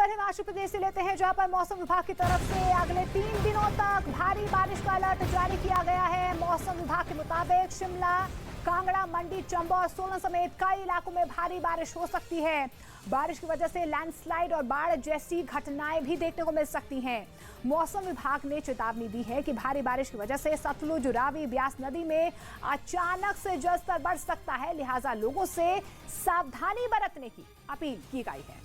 खबर हिमाचल प्रदेश से लेते हैं, जहां पर मौसम विभाग की तरफ से अगले 3 दिनों तक भारी बारिश का अलर्ट जारी किया गया है। मौसम विभाग के मुताबिक शिमला, कांगड़ा, मंडी, चंबा और सोलन समेत कई इलाकों में भारी बारिश हो सकती है। बारिश की वजह से लैंडस्लाइड और बाढ़ जैसी घटनाएं भी देखने को मिल सकती हैं। मौसम विभाग ने चेतावनी दी है कि भारी बारिश की वजह से सतलुज, रावी, ब्यास नदी में अचानक से जलस्तर बढ़ सकता है, लिहाजा लोगों से सावधानी बरतने की अपील की गई है।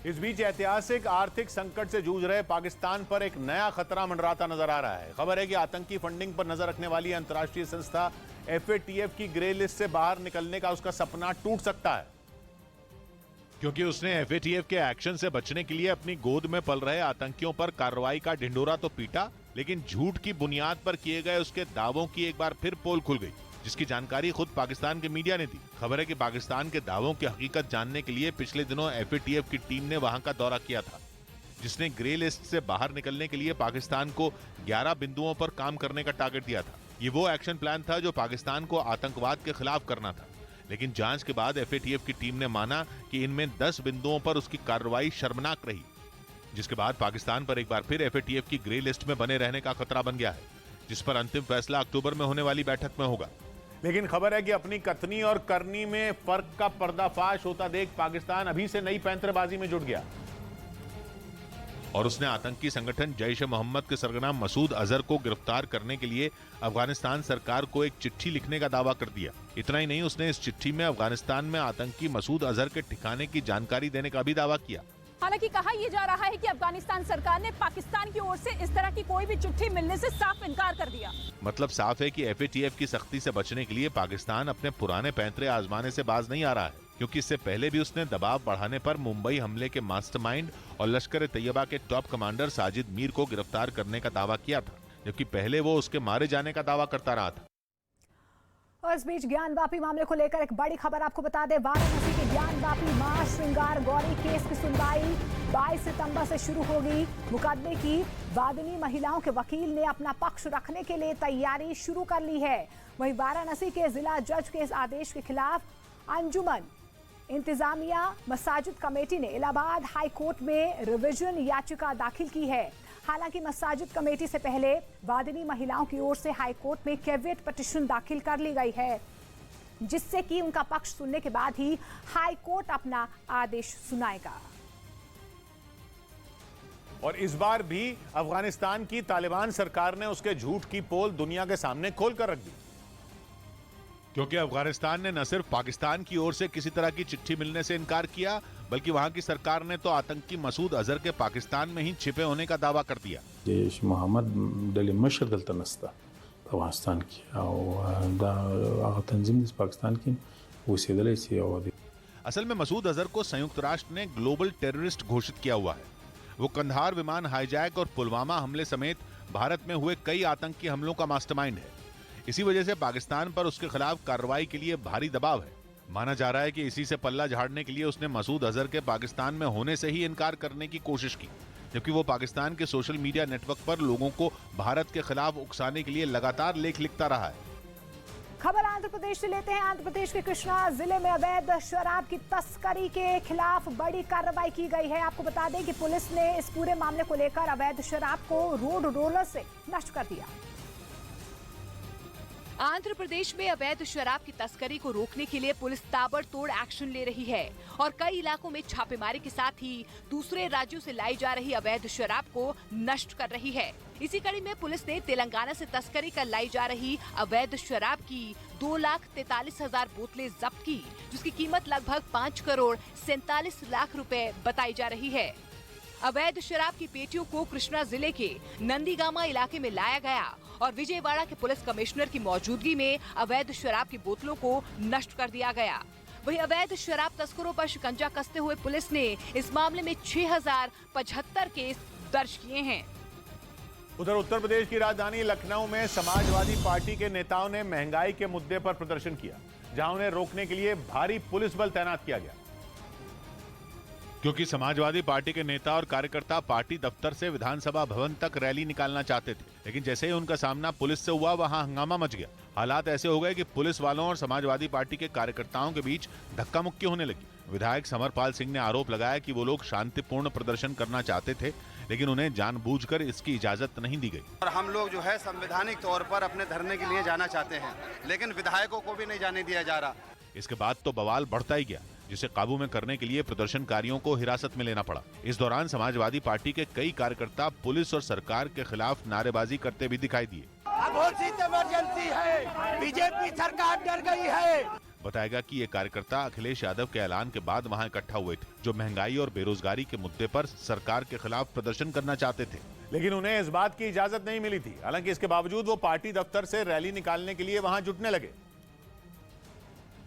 इस बीच ऐतिहासिक आर्थिक संकट से जूझ रहे पाकिस्तान पर एक नया खतरा मंडराता नजर आ रहा है। खबर है कि आतंकी फंडिंग पर नजर रखने वाली अंतर्राष्ट्रीय संस्था FATF की ग्रे लिस्ट से बाहर निकलने का उसका सपना टूट सकता है, क्योंकि उसने FATF के एक्शन से बचने के लिए अपनी गोद में पल रहे आतंकियों पर कार्रवाई का ढिंढोरा तो पीटा, लेकिन झूठ की बुनियाद पर किए गए उसके दावों की एक बार फिर पोल खुल गई, जिसकी जानकारी खुद पाकिस्तान के मीडिया ने दी। खबर है कि पाकिस्तान के दावों की हकीकत जानने के लिए पिछले दिनों FATF की टीम ने वहां का दौरा किया था, जिसने ग्रे लिस्ट से बाहर निकलने के लिए पाकिस्तान को 11 बिंदुओं पर काम करने का टारगेट दिया था। ये वो एक्शन प्लान था जो पाकिस्तान को आतंकवाद के खिलाफ करना था, लेकिन जांच के बाद FATF की टीम ने माना कि इनमें 10 बिंदुओं पर उसकी कार्रवाई शर्मनाक रही, जिसके बाद पाकिस्तान पर एक बार फिर FATF की ग्रे लिस्ट में बने रहने का खतरा बन गया है, जिस पर अंतिम फैसला अक्टूबर में होने वाली बैठक में होगा। लेकिन खबर है कि अपनी कथनी और करनी में फर्क का पर्दाफाश होता देख पाकिस्तान अभी से नई पैंतरेबाजी में जुट गया और उसने आतंकी संगठन जैश ए मोहम्मद के सरगना मसूद अजहर को गिरफ्तार करने के लिए अफगानिस्तान सरकार को एक चिट्ठी लिखने का दावा कर दिया। इतना ही नहीं, उसने इस चिट्ठी में अफगानिस्तान में आतंकी मसूद अजहर के ठिकाने की जानकारी देने का भी दावा किया। हालांकि कहा यह जा रहा है कि अफगानिस्तान सरकार ने पाकिस्तान की ओर से इस तरह की कोई भी चिट्ठी मिलने से साफ इनकार कर दिया। मतलब साफ है कि FATF की सख्ती से बचने के लिए पाकिस्तान अपने पुराने पैंतरे आजमाने से बाज नहीं आ रहा है, क्योंकि इससे पहले भी उसने दबाव बढ़ाने पर मुंबई हमले के मास्टरमाइंड और लश्कर ए तैयबा के टॉप कमांडर साजिद मीर को गिरफ्तार करने का दावा किया था, जबकि पहले वो उसके मारे जाने का दावा करता रहा था। और इस बीच ज्ञानवापी मामले को लेकर एक बड़ी खबर आपको बता दें। वाराणसी के ज्ञानवापी मां श्रृंगार गौरी केस की सुनवाई 22 सितंबर से शुरू होगी। मुकदमे की वादिनी महिलाओं के वकील ने अपना पक्ष रखने के लिए तैयारी शुरू कर ली है। वहीं वाराणसी के जिला जज के इस आदेश के खिलाफ अंजुमन इंतजामिया मसाजिद कमेटी ने इलाहाबाद हाई कोर्ट में रिवीजन याचिका दाखिल की है। हालांकि मसाजिद कमेटी से पहले वादिनी महिलाओं की ओर से हाई कोर्ट में कैविएट पिटीशन दाखिल कर ली गई है, जिससे कि उनका पक्ष सुनने के बाद ही हाई कोर्ट अपना आदेश सुनाएगा। और इस बार भी अफगानिस्तान की तालिबान सरकार ने उसके झूठ की पोल दुनिया के सामने खोलकर रख दी, क्योंकि अफगानिस्तान ने न सिर्फ पाकिस्तान की ओर से किसी तरह की चिट्ठी मिलने से इनकार किया, बल्कि वहां की सरकार ने तो आतंकी मसूद अजहर के पाकिस्तान में ही छिपे होने का दावा कर दिया। जैश मोहम्मद डली मशर दलता नस्ता अफगानिस्तान की तंजीम पाकिस्तान की वसीदले से। असल में मसूद अजहर को संयुक्त राष्ट्र ने ग्लोबल टेररिस्ट घोषित किया हुआ है। वो कंधार विमान हाईजैक और पुलवामा हमले समेत भारत में हुए कई आतंकी हमलों का मास्टरमाइंड है। इसी वजह से पाकिस्तान पर उसके खिलाफ कार्रवाई के लिए भारी दबाव है। माना जा रहा है कि इसी से पल्ला झाड़ने के लिए उसने मसूद अजहर के पाकिस्तान में होने से ही इनकार करने की कोशिश की, जबकि वो पाकिस्तान के सोशल मीडिया नेटवर्क पर लोगों को भारत के खिलाफ उकसाने के लिए लगातार लेख लिखता रहा है। खबर आंध्र प्रदेश से लेते हैं। आंध्र प्रदेश के कृष्णा जिले में अवैध शराब की तस्करी के खिलाफ बड़ी कार्रवाई की गई है। आपको बता दें कि पुलिस ने इस पूरे मामले को लेकर अवैध शराब को रोड रोलर से नष्ट कर दिया। आंध्र प्रदेश में अवैध शराब की तस्करी को रोकने के लिए पुलिस ताबड़तोड़ एक्शन ले रही है और कई इलाकों में छापेमारी के साथ ही दूसरे राज्यों से लाई जा रही अवैध शराब को नष्ट कर रही है। इसी कड़ी में पुलिस ने तेलंगाना से तस्करी कर लाई जा रही अवैध शराब की 2,43,000 बोतलें जब्त की, जिसकी कीमत लगभग 5 करोड़ 47 लाख रुपए बताई जा रही है। अवैध शराब की पेटियों को कृष्णा जिले के नंदीगामा इलाके में लाया गया और विजयवाड़ा के पुलिस कमिश्नर की मौजूदगी में अवैध शराब की बोतलों को नष्ट कर दिया गया। वहीं अवैध शराब तस्करों पर शिकंजा कसते हुए पुलिस ने इस मामले में 6,075 केस दर्ज किए हैं। उधर उत्तर प्रदेश की राजधानी लखनऊ में समाजवादी पार्टी के नेताओं ने महंगाई के मुद्दे पर प्रदर्शन किया, जहां उन्हें रोकने के लिए भारी पुलिस बल तैनात किया गया। क्योंकि समाजवादी पार्टी के नेता और कार्यकर्ता पार्टी दफ्तर से विधानसभा भवन तक रैली निकालना चाहते थे, लेकिन जैसे ही उनका सामना पुलिस से हुआ वहां हंगामा मच गया। हालात ऐसे हो गए कि पुलिस वालों और समाजवादी पार्टी के कार्यकर्ताओं के बीच धक्का मुक्की होने लगी। विधायक समरपाल सिंह ने आरोप लगाया कि वो लोग शांतिपूर्ण प्रदर्शन करना चाहते थे, लेकिन उन्हें जानबूझकर इसकी इजाजत नहीं दी गई। और हम लोग जो है संवैधानिक तौर पर अपने धरने के लिए जाना चाहते हैं, लेकिन विधायकों को भी नहीं जाने दिया जा रहा। इसके बाद तो बवाल बढ़ता ही गया, जिसे काबू में करने के लिए प्रदर्शनकारियों को हिरासत में लेना पड़ा। इस दौरान समाजवादी पार्टी के कई कार्यकर्ता पुलिस और सरकार के खिलाफ नारेबाजी करते भी दिखाई दिए। घोषित इमरजेंसी है, बीजेपी सरकार डर गई है। बताया गया कि ये कार्यकर्ता अखिलेश यादव के ऐलान के बाद वहां इकट्ठा हुए थे, जो महंगाई और बेरोजगारी के मुद्दे पर सरकार के खिलाफ प्रदर्शन करना चाहते थे, लेकिन उन्हें इस बात की इजाजत नहीं मिली थी। हालांकि इसके बावजूद वो पार्टी दफ्तर से रैली निकालने के लिए वहां जुटने लगे,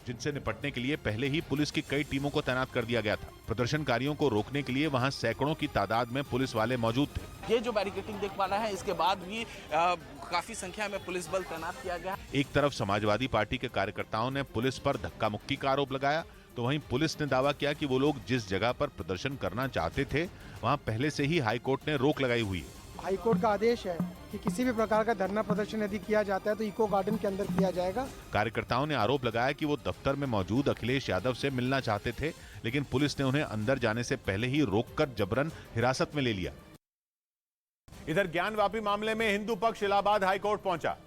जिनसे निपटने के लिए पहले ही पुलिस की कई टीमों को तैनात कर दिया गया था। प्रदर्शनकारियों को रोकने के लिए वहां सैकड़ों की तादाद में पुलिस वाले मौजूद थे। ये जो बैरिकेडिंग देख पा रहे हैं, इसके बाद भी काफी संख्या में पुलिस बल तैनात किया गया। एक तरफ समाजवादी पार्टी के कार्यकर्ताओं ने पुलिस पर धक्का मुक्की का आरोप लगाया, तो वहीं पुलिस ने दावा किया कि वो लोग जिस जगह पर प्रदर्शन करना चाहते थे वहां पहले से ही हाईकोर्ट ने रोक लगाई हुई है। हाईकोर्ट का आदेश है कि किसी भी प्रकार का धरना प्रदर्शन यदि किया जाता है तो इको गार्डन के अंदर किया जाएगा। कार्यकर्ताओं ने आरोप लगाया कि वो दफ्तर में मौजूद अखिलेश यादव से मिलना चाहते थे, लेकिन पुलिस ने उन्हें अंदर जाने से पहले ही रोककर जबरन हिरासत में ले लिया। इधर ज्ञानवापी मामले में हिंदू पक्ष इलाहाबाद हाईकोर्ट पहुंचा।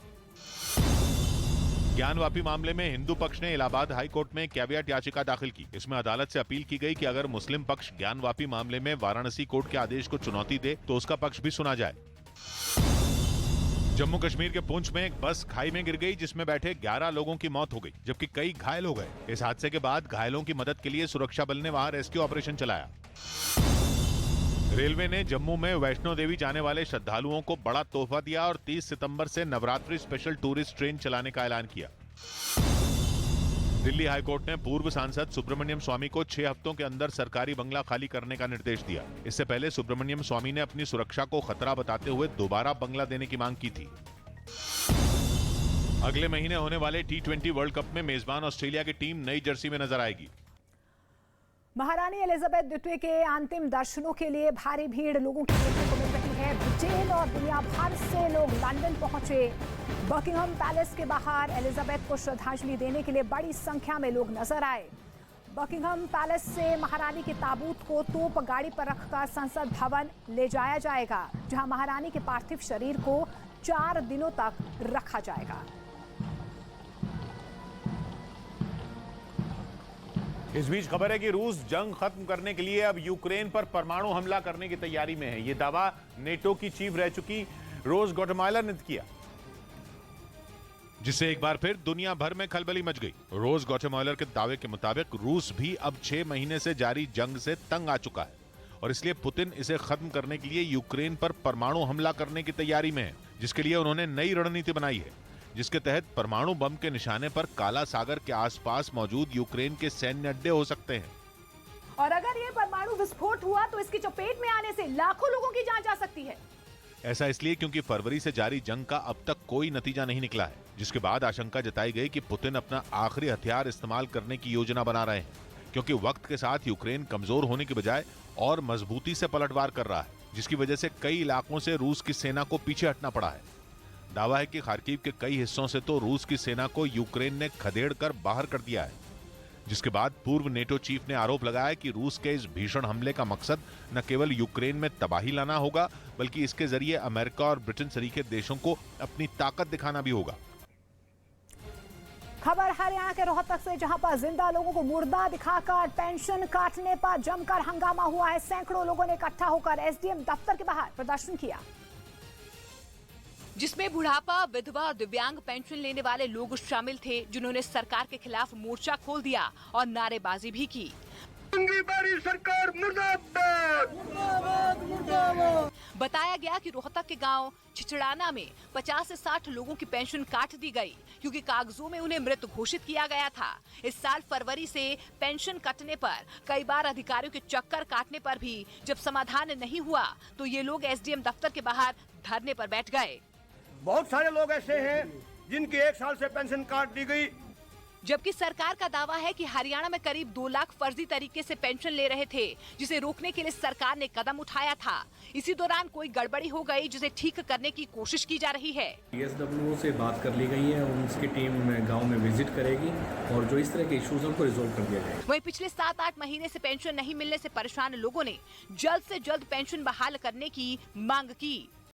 ज्ञानवापी मामले में हिंदू पक्ष ने इलाहाबाद हाईकोर्ट में कैवियट याचिका दाखिल की। इसमें अदालत से अपील की गई कि अगर मुस्लिम पक्ष ज्ञानवापी मामले में वाराणसी कोर्ट के आदेश को चुनौती दे तो उसका पक्ष भी सुना जाए। जम्मू कश्मीर के पुंछ में एक बस खाई में गिर गई, जिसमें बैठे 11 लोगों की मौत हो गई, जबकि कई घायल हो गए। इस हादसे के बाद घायलों की मदद के लिए सुरक्षा बल ने वहां रेस्क्यू ऑपरेशन चलाया। रेलवे ने जम्मू में वैष्णो देवी जाने वाले श्रद्धालुओं को बड़ा तोहफा दिया और 30 सितंबर से नवरात्रि स्पेशल टूरिस्ट ट्रेन चलाने का ऐलान किया। दिल्ली हाईकोर्ट ने पूर्व सांसद सुब्रमण्यम स्वामी को 6 हफ्तों के अंदर सरकारी बंगला खाली करने का निर्देश दिया। इससे पहले सुब्रमण्यम स्वामी ने अपनी सुरक्षा को खतरा बताते हुए दोबारा बंगला देने की मांग की थी। अगले महीने होने वाले T20 वर्ल्ड कप में मेजबान ऑस्ट्रेलिया की टीम नई जर्सी में नजर आएगी। महारानी एलिजाबेथ द्वितीय के अंतिम दर्शनों के लिए भारी भीड़ लोगों की देखने को मिल रही है। ब्रिटेन और दुनिया भर से लोग लंदन पहुंचे। बकिंघम पैलेस के बाहर एलिजाबेथ को श्रद्धांजलि देने के लिए बड़ी संख्या में लोग नजर आए। बकिंघम पैलेस से महारानी के ताबूत को तोप गाड़ी पर रखकर संसद भवन ले जाया जाएगा, जहां महारानी के पार्थिव शरीर को 4 दिनों तक रखा जाएगा। इस बीच खबर है कि रूस जंग खत्म करने के लिए अब यूक्रेन पर परमाणु हमला करने की तैयारी में है। ये दावा नेटो की चीफ रह चुकी रोज गॉटमाइलर ने किया, जिससे एक बार फिर दुनिया भर में खलबली मच गई। रोज गॉटमाइलर के दावे के मुताबिक रूस भी अब 6 महीने से जारी जंग से तंग आ चुका है और इसलिए पुतिन इसे खत्म करने के लिए यूक्रेन पर परमाणु हमला करने की तैयारी में है, जिसके लिए उन्होंने नई रणनीति बनाई है, जिसके तहत परमाणु बम के निशाने पर काला सागर के आसपास मौजूद यूक्रेन के सैन्य अड्डे हो सकते हैं। और अगर ये परमाणु विस्फोट हुआ तो इसकी चपेट में आने से लाखों लोगों की जान जा सकती है। ऐसा इसलिए क्योंकि फरवरी से जारी जंग का अब तक कोई नतीजा नहीं निकला है, जिसके बाद आशंका जताई गई कि पुतिन अपना आखिरी हथियार इस्तेमाल करने की योजना बना रहे हैं, क्योंकि वक्त के साथ यूक्रेन कमजोर होने की बजाय और मजबूती से पलटवार कर रहा है, जिसकी वजह से कई इलाकों से रूस की सेना को पीछे हटना पड़ा है। दावा है कि खार्किव के कई हिस्सों से तो रूस की सेना को यूक्रेन ने खदेड़कर बाहर कर दिया है, जिसके बाद पूर्व नेटो चीफ ने आरोप लगाया कि रूस के इस भीषण हमले का मकसद न केवल यूक्रेन में तबाही लाना होगा, बल्कि इसके जरिए अमेरिका और ब्रिटेन सरीखे देशों को अपनी ताकत दिखाना भी होगा। खबर हरियाणा के रोहतक से, जहां पर जिंदा लोगों को मुर्दा दिखाकर पेंशन काटने पर जमकर हंगामा हुआ है। सैकड़ों लोगों ने इकट्ठा होकर एसडीएम दफ्तर के बाहर प्रदर्शन किया, जिसमें बुढ़ापा, विधवा और दिव्यांग पेंशन लेने वाले लोग शामिल थे, जिन्होंने सरकार के खिलाफ मोर्चा खोल दिया और नारेबाजी भी की। सरकार मुर्दाबाद, मुर्दाबाद, मुर्दाबाद। बताया गया कि रोहतक के गांव छिचड़ाना में 50 से 60 लोगों की पेंशन काट दी गई, क्योंकि कागजों में उन्हें मृत घोषित किया गया था। इस साल फरवरी से पेंशन कटने पर कई बार अधिकारियों के चक्कर काटने पर भी जब समाधान नहीं हुआ तो ये लोग एसडीएम दफ्तर के बाहर धरने पर बैठ गए। बहुत सारे लोग ऐसे हैं जिनकी 1 साल से पेंशन काट दी गई, जबकि सरकार का दावा है कि हरियाणा में करीब 2 लाख फर्जी तरीके से पेंशन ले रहे थे, जिसे रोकने के लिए सरकार ने कदम उठाया था। इसी दौरान कोई गड़बड़ी हो गई, जिसे ठीक करने की कोशिश की जा रही है। DSW से बात कर ली गई है, उनकी टीम गांव में विजिट करेगी और जो इस तरह के इश्यूज को रिजोल्व कर दिया जाएगा। वहीं पिछले 7-8 महीने से पेंशन नहीं मिलने से परेशान लोगों ने जल्द से जल्द पेंशन बहाल करने की मांग की।